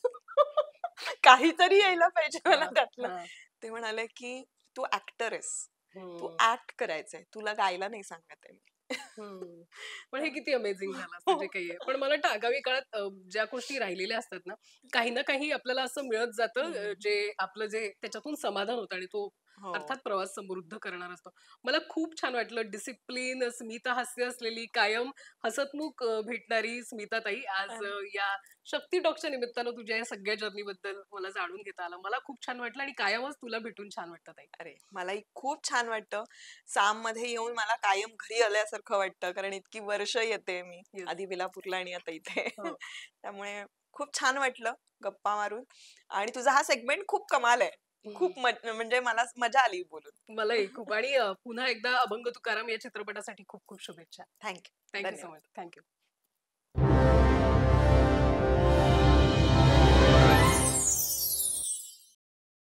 काहीतरी यायला पाहिजे मला हां, त्यातलं." हां. ते म्हणाले, की "तू ॲक्टर आहेस. तू हं, ॲक्ट करायचंय. तुला गायला नाही सांगत आहे मी." हं. पण हे तर किती अमेझिंग झालं असतं जे हो. काही आहे. पण मला वाटतं आगामी काळात ज्या गोष्टी राहिलेल्या असतात ना, काही ना काही आपल्याला असं मिळत जातं हं. जे आपलं जे त्याच्यातून समाधान होतं आणि तो हो. अर्थात प्रवास समृद्ध करणार असतो. मला खूप छान वाटलं. डिसिप्लिन, स्मित हास्य असलेली, कायम हसतमुख भेटणारी स्मिताताई आज अरे या शक्ती टॉकच्या निमित्तानं तुझ्या या सगळ्या जर्नीबद्दल मला जाणून घेता आलं. मला खूप छान वाटलं आणि कायमच तुला भेटून छान वाटतं ताई. अरे, मलाही खूप छान वाटतं. साममध्ये येऊन मला कायम घरी आल्यासारखं वाटतं. कारण इतकी वर्ष येते मी. येस. आधी विलापूरला आणि आता इथे. हो. त्यामुळे खूप छान वाटलं गप्पा मारून आणि तुझा हा सेगमेंट खूप कमाल आहे. हं. खूप म्हणजे मला मजा आली बोलून. मलाही खूप आणि पुन्हा एकदा अभंग तुकाराम या चित्रपटासाठी खूप खूप शुभेच्छा. Thank you. Thank you so धन्यवाद. मच. Thank you.